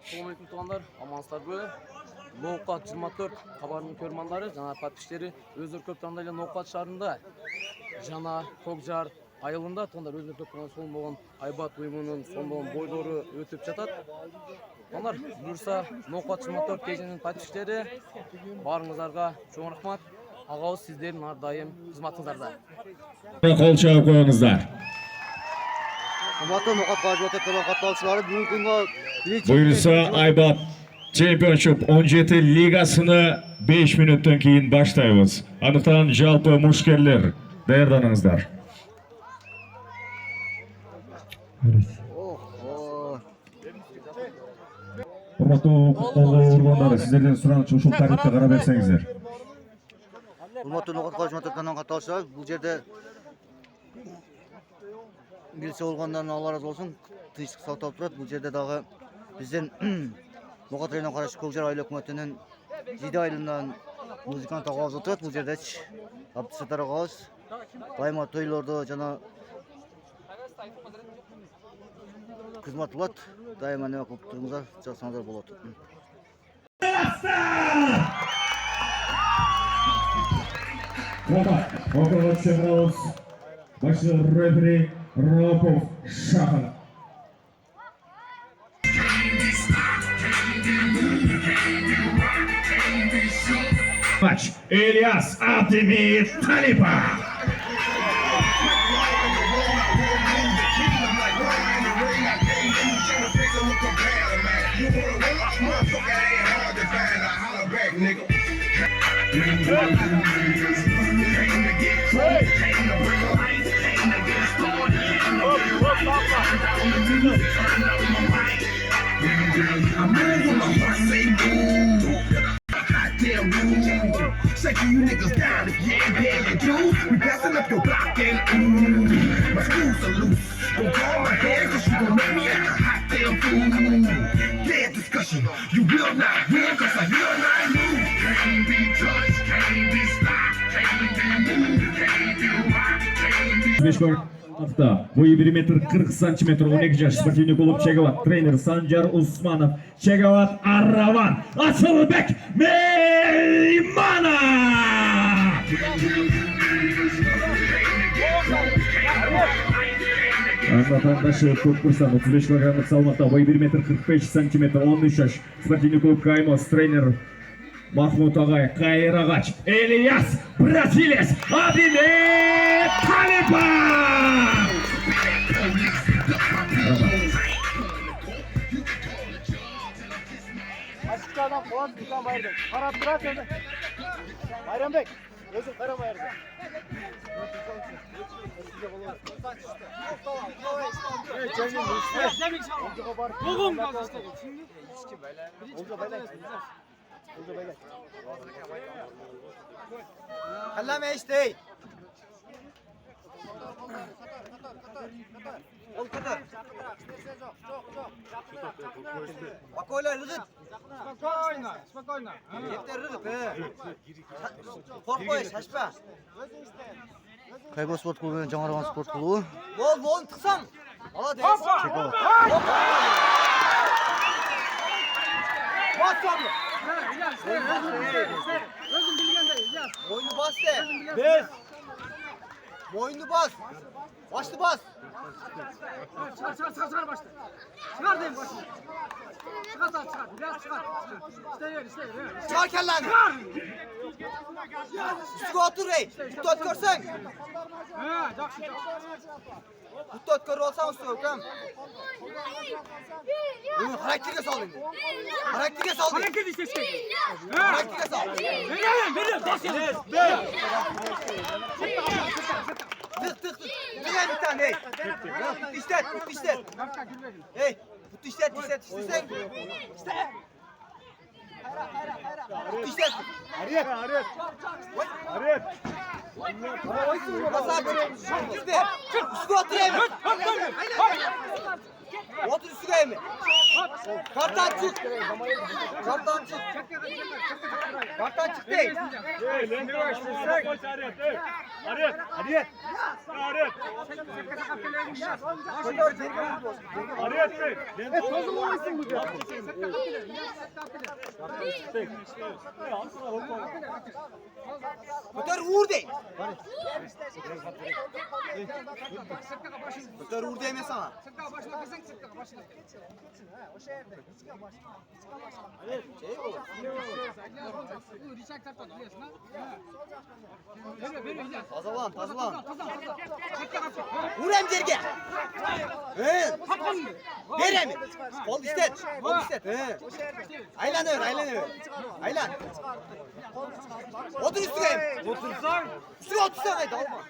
Assalamualaikum tuğanlar, amansızlar böyle. Nokat 24 kabarının körmanları, jana patişleri özür köp tandayla Nokat şarında, jana Kokjar ayılında tuğanlar özür köp tandayla son boğan Aybat uyumunun son boğan boydoru ötüp çatat. Tuğanlar buyursa Nokat 24 gecenin patişleri, barыңызlarga çoğun rahmat. Ağız sizlerin ardayım hizmatınızlarda. Kol çağı koyunuzlar. Buyursa Aybat Championship 17 ligasını 5 minuttan keyin başlayız. Anıktan jalpı muşkerler dayardanыңыздар. Урматтуу урмандар, сиздерден сураныч ушул тарихке карап берсеңиздер. Урматтуу Нокат Кожматовдон катталышыбыз. Бул жерде келсе болгондон Алла разы болсун, тынчтык сакталып турат. Бул жерде дагы биздин Нокат районуна карашы Көкжар айыл өкмөтүнүн Жиде айылынан музыкант агабыз отурат. Бул жердечи Абдысаттар агабыз дайыма тойлордо жана кызмат кылат. Дайыма неме кылып туруңуздар, жасаңыздар болот. Около Чемраус, башы рефери Ропов Шахов. Матч Ильяс Абдимир Талипа. Shaking you niggas down if you ain't paying your dues. We passing up your block and ooh, my screws are loose. Don't call my hands 'cause you gon' make me act a hot damn fool. Dead discussion, you will not win 'cause I will not lose. Can't be touched, can't be stopped, can't be moved, can't be rocked, can't be... Hafta boyu 1 metr 40 santimetr 12 yaş sportivnik olup Çegavat trainer Sancar Usmanov Çegavat Arravan Asılbek Meymana Vatandaşı Kurkursan 35 kilogramlık salmakta boyu 1 metr 45 santimetr 13 yaş sportivnik olup Kaymos trainer Mahmut Ağay Kayıragaç Elias Brasiles Abime Talipa Açıkçadan puan tutan Bayram. Karab durat öyle. Bayram Bey, gözüm kara Bayram. Evet, canım işte. Bugün kalmıştı. Oldu böyle. Oldu böyle. Kallame işte. Ol kadar. Спокойно, Рыгыт. Спокойно. Yeter Рыгыт. Korkma, şaşma. Кайбо спорт клубу менен жаңарган спорт клубу. Бол, тыксаң. Молодец. Чекова. Бас sordu. Özüm bilgендей, İlyas. Boynu bas de. Bes. Boynu bas. Başlı bas. Çıkar başlı. Çıkar deyim başını. Çıkar. Biraz çıkar. İşte. Çıkar kelleni. Üstüge otur ey. Tuttu ötkörsen. Tuttu ötkör olsan üstüge ötkörüm. Karakterge sal şimdi. Karakterge sal. Karakter işte. Karakterge sal. Veriyorum. Dosya. Tık. Ne bir tane hey. Tut işlet. Hey. Tut işlet. İstesen. İste. Tut işlet. Ariyet. Nasıl abi? Çık. Üstüne oturayım. Otur üstüne mi? Karttan çık. Karttan çık. Karttan çık değil. Öter uğur değil. Öter uğur değme sana. Tazalan, tazalan. Vur emcerge. Verem. Kol istet. Kol istet. Aylanıyor, aylanıyor. Aylan. Otur üstüne. Otursan. Üstüne otursan. Haydi alma.